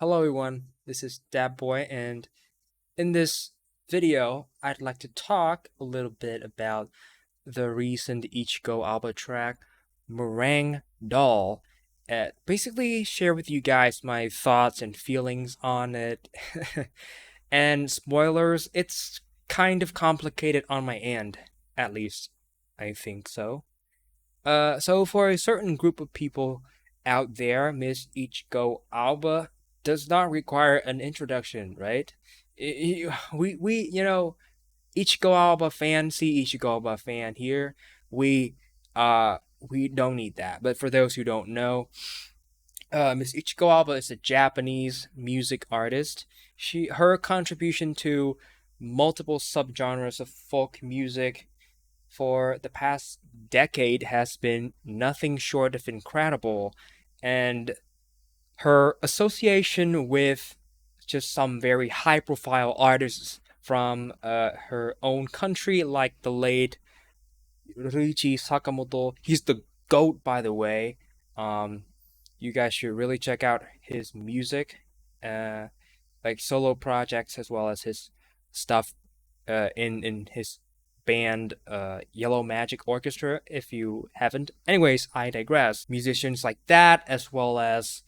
Hello everyone, this is Dab Boy, and in this video, I'd like to talk a little bit about the recent Ichiko Alba track, Meringue Doll. Basically, share with you guys my thoughts and feelings on it. And spoilers, it's kind of complicated on my end, at least I think so. So for a certain group of people out there, Miss Ichiko Alba does not require an introduction, right? We Ichiko Alba fan, see Ichiko Alba fan here. We we don't need that. But for those who don't know, Miss Ichiko Alba is a Japanese music artist. Her contribution to multiple subgenres of folk music for the past decade has been nothing short of incredible, and her association with just some very high profile artists from her own country, like the late Ryuichi Sakamoto. He's the GOAT, by the way. Um, you guys should really check out his music, uh, like solo projects as well as his stuff in his band Yellow Magic Orchestra if you haven't. Anyways, I digress. Musicians like that as well as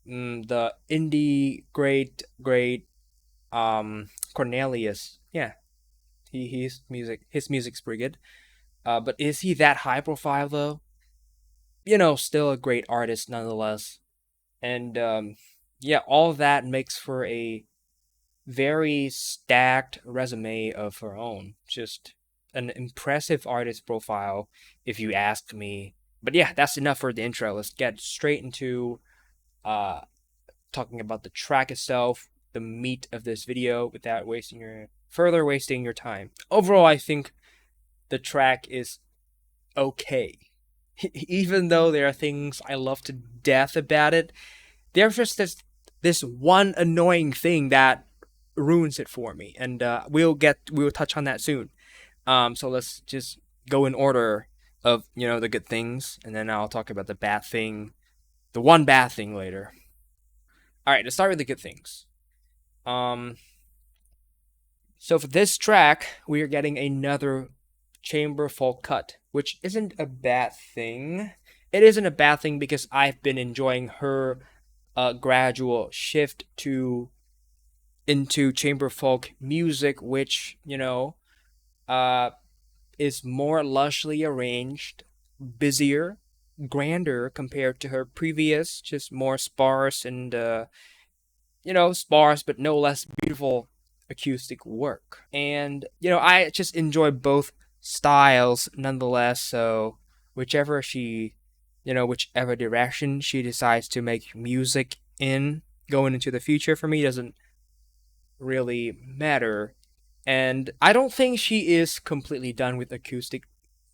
the indie great Cornelius. Yeah, his music's pretty good. But is he that high profile though? Still a great artist nonetheless. And yeah, all that makes for a very stacked resume of her own. Just an impressive artist profile, if you ask me. But yeah, that's enough for the intro. Let's get straight into uh, talking about the track itself, the meat of this video, without wasting your time. Overall, I think the track is okay. Even though there are things I love to death about it, there's just this one annoying thing that ruins it for me, and we'll touch on that soon. So let's just go in order of the good things, and then I'll talk about the one bad thing later. All right, let's start with the good things. Um, so for this track, we are getting another chamber folk cut, which isn't a bad thing. It isn't a bad thing because I've been enjoying her gradual shift to into chamber folk music, which uh, is more lushly arranged, busier, grander compared to her previous, just more sparse and sparse but no less beautiful acoustic work. And I just enjoy both styles nonetheless. So whichever whichever direction she decides to make music in going into the future for me doesn't really matter. And I don't think she is completely done with acoustic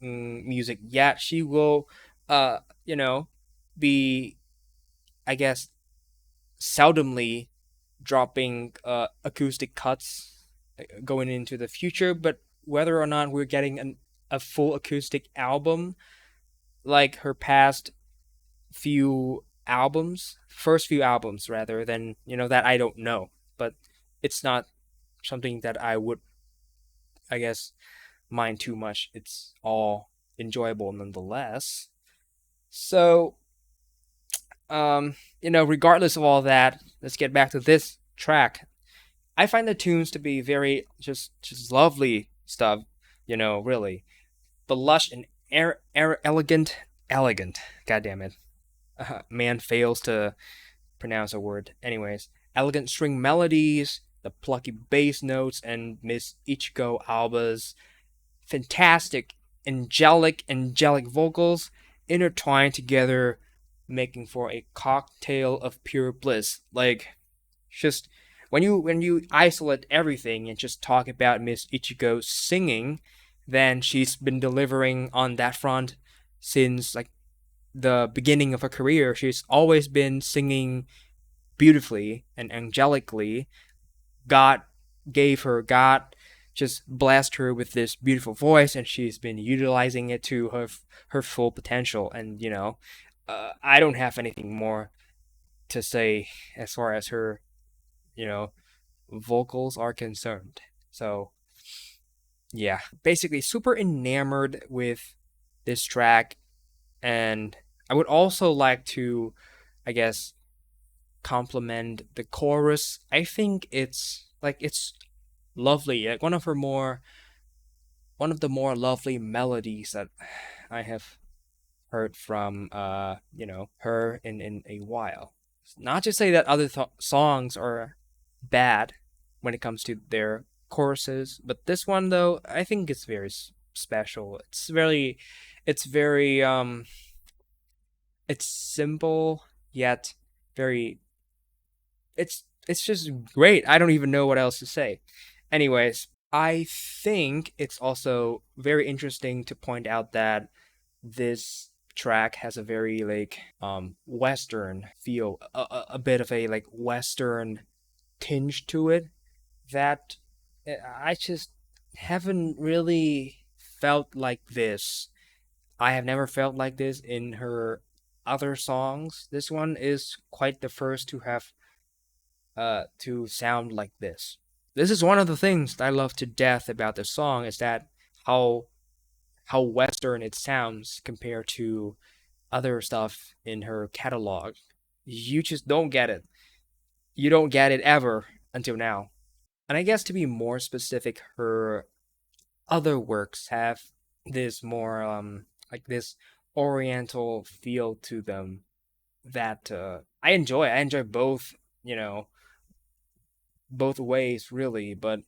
music yet. She will, uh, you know, be, I guess, seldomly dropping acoustic cuts going into the future. But whether or not we're getting a full acoustic album like her first few albums rather than that I don't know. But it's not something that I would, I guess, mind too much. It's all enjoyable nonetheless. So, regardless of all that, let's get back to this track. I find the tunes to be very just lovely stuff. Really, the lush and elegant. God damn it, man fails to pronounce a word. Anyways, elegant string melodies, the plucky bass notes, and Miss Ichiko Alba's fantastic, angelic vocals intertwined together, making for a cocktail of pure bliss. Like, just when you isolate everything and just talk about Miss Ichiko singing, then she's been delivering on that front since like the beginning of her career. She's always been singing beautifully and angelically. God God just blessed her with this beautiful voice, and she's been utilizing it to her full potential. And I don't have anything more to say as far as her, you know, vocals are concerned. So yeah, basically super enamored with this track, and I would also like to, I guess, compliment the chorus. I think it's lovely. Like one of the more lovely melodies that I have heard from her in a while. Not to say that other songs are bad when it comes to their choruses, but this one though I think it's very special. It's very it's simple yet very it's just great. I don't even know what else to say. Anyways, I think it's also very interesting to point out that this track has a very like western feel, a bit of a like western tinge to it that I just haven't really felt like this. I have never felt like this in her other songs. This one is quite the first to sound like this. This is one of the things that I love to death about the song is that how how western it sounds compared to other stuff in her catalog. You just don't get it. You don't get it ever until now. And I guess to be more specific, her other works have this more like this oriental feel to them that I enjoy. I enjoy both, you know, both ways really, but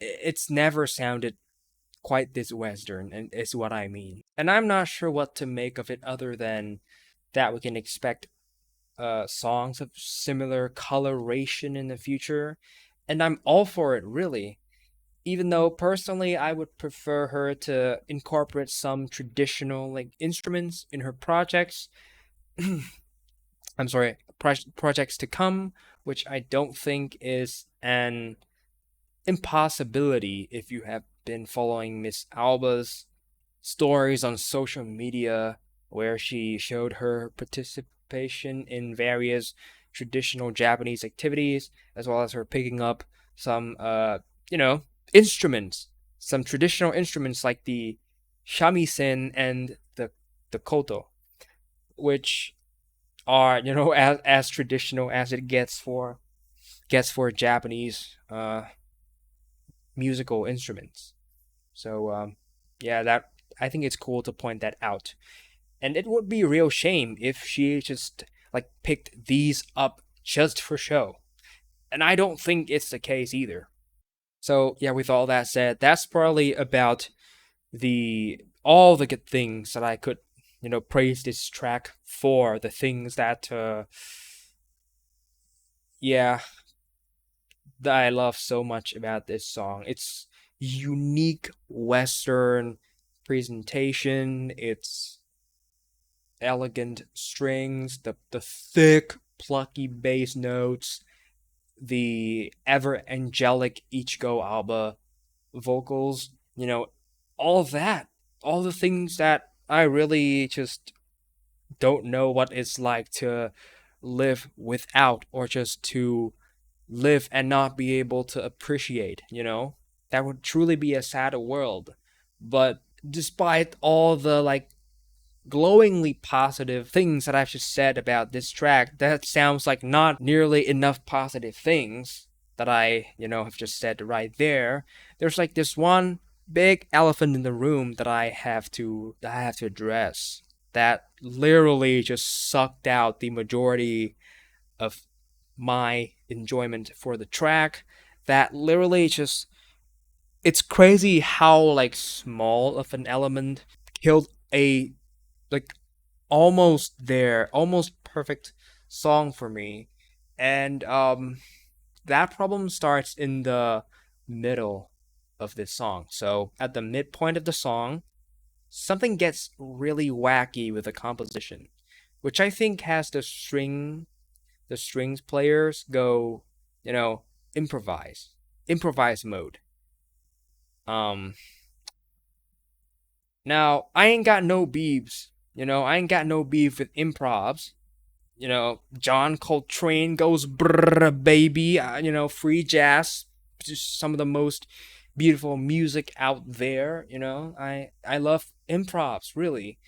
it's never sounded quite this western and is what I mean. And I'm not sure what to make of it other than that we can expect songs of similar coloration in the future. And I'm all for it really. Even though personally I would prefer her to incorporate some traditional like instruments in her projects. I'm sorry, projects to come, which I don't think is an impossibility if you have been following Miss Alba's stories on social media where she showed her participation in various traditional Japanese activities, as well as her picking up some, you know, instruments, some traditional instruments like the shamisen and the koto, which are as traditional as it gets for Japanese musical instruments. So yeah, that I think it's cool to point that out. And it would be a real shame if she just like picked these up just for show. And I don't think it's the case either. So yeah, with all that said, that's probably about the all the good things that I could, praise this track for. The things that yeah, that I love so much about this song. It's unique Western presentation. It's elegant strings, the thick, plucky bass notes, the ever angelic ichiko aoba vocals. All of that, all the things that I really just don't know what it's like to live without, or just to live and not be able to appreciate. That would truly be a sad world. But despite all the like glowingly positive things that I've just said about this track, that sounds like not nearly enough positive things that have just said right there. There's like this one big elephant in the room that I have to address. That literally just sucked out the majority of my enjoyment for the track. That literally just it's crazy how like small of an element killed a like almost perfect song for me. And that problem starts in the middle of this song. So at the midpoint of the song, something gets really wacky with the composition, which I think has the strings players go, you know, improvise mode. Um, Now I ain't got no beefs, I ain't got no beef with improvs, John Coltrane goes brr baby, free jazz, just some of the most beautiful music out there. I love improvs really,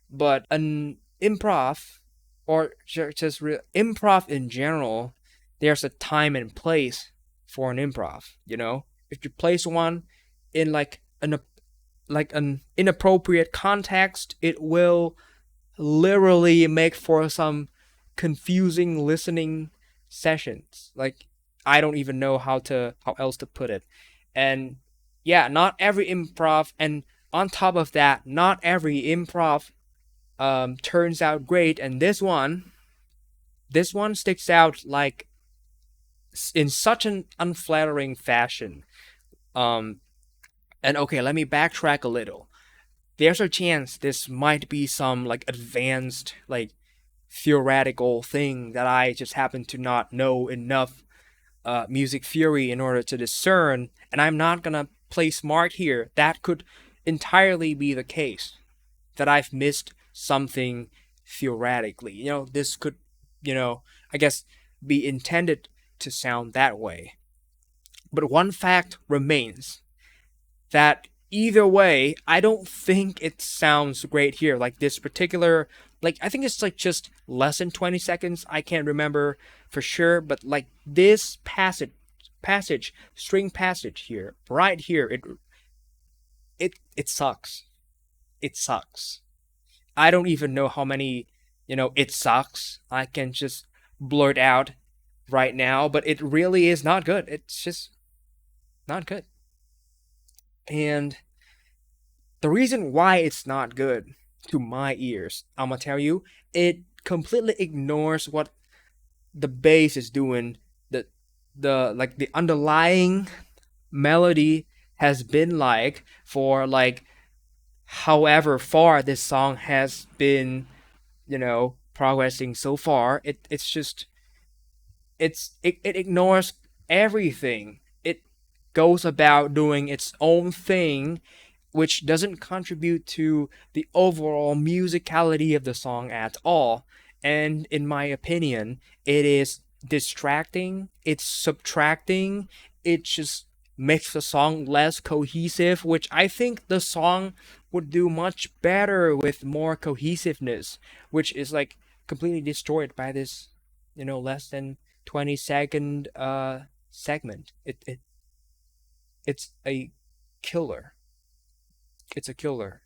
but an improv or just improv in general, there's a time and place for an improv. If you place one in like an inappropriate context, it will literally make for some confusing listening sessions. Like, I don't even know how else to put it. And yeah, not every improv, and on top of that, not every improv turns out great. And this one sticks out like in such an unflattering fashion. Um, and okay, let me backtrack a little. There's a chance this might be some like advanced like theoretical thing that I just happen to not know enough music theory in order to discern, and I'm not gonna play smart here. That could entirely be the case, that I've missed something theoretically. This could, I guess, be intended to sound that way. But one fact remains that either way, I don't think it sounds great here. Like this particular, like I think it's like just less than 20 seconds. I can't remember for sure, but like this string passage here, right here, it sucks. It sucks. I don't even know how many, it sucks I can just blurt out right now, but it really is not good. It's just not good. And the reason why it's not good to my ears, I'm gonna tell you, it completely ignores what the bass is doing. The underlying melody has been like for like however far this song has been, progressing so far. It ignores everything. It goes about doing its own thing, which doesn't contribute to the overall musicality of the song at all. And in my opinion, it is distracting, it's subtracting, it just makes the song less cohesive, which I think the song would do much better with more cohesiveness, which is like completely destroyed by this, less than 20-second segment. It's a killer. It's a killer.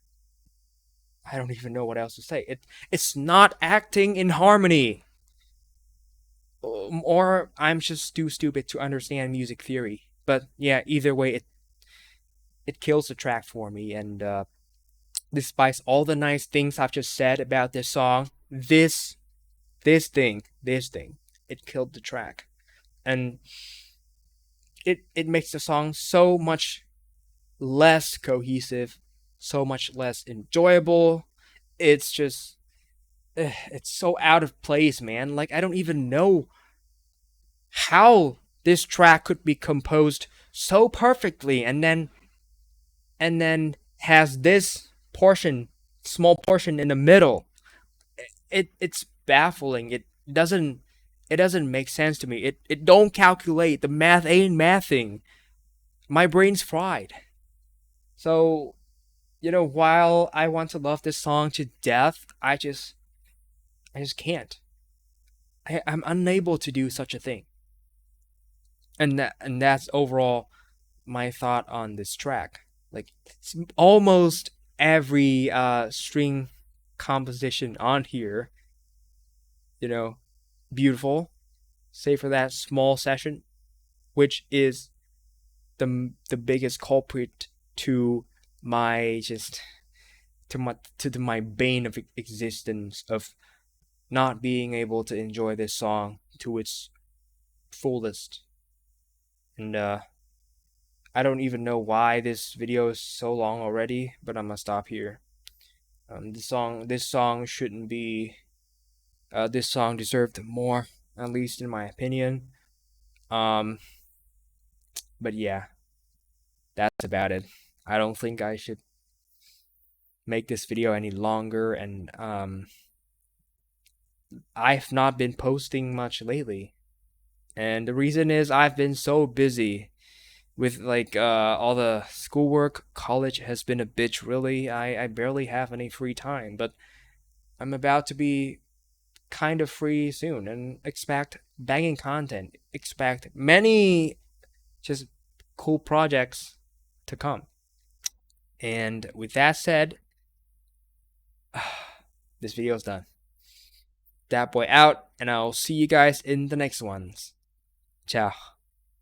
I don't even know what else to say. It's not acting in harmony. Or I'm just too stupid to understand music theory. But yeah, either way, it kills the track for me. And despite all the nice things I've just said about this song, this thing, it killed the track, and it makes the song so much less cohesive, so much less enjoyable. It's just it's so out of place, man. Like I don't even know how this track could be composed so perfectly and then has this portion, small portion in the middle. It's baffling. It doesn't make sense to me. It don't calculate. The math ain't mathing. My brain's fried. So, while I want to love this song to death, I just can't. I'm unable to do such a thing. And that's overall my thought on this track. Like almost every string composition on here, you know, beautiful, save for that small session, which is the biggest culprit to my just to my bane of existence of not being able to enjoy this song to its fullest. And I don't even know why this video is so long already, but I'm gonna stop here. This song shouldn't be. This song deserved more, at least in my opinion. Um, but yeah, that's about it. I don't think I should make this video any longer, and I've not been posting much lately. And the reason is I've been so busy with like all the schoolwork. College has been a bitch, really. I barely have any free time, but I'm about to be kind of free soon and expect banging content. Expect many just cool projects to come. And with that said, this video's done. That boy out, and I'll see you guys in the next ones. Ciao.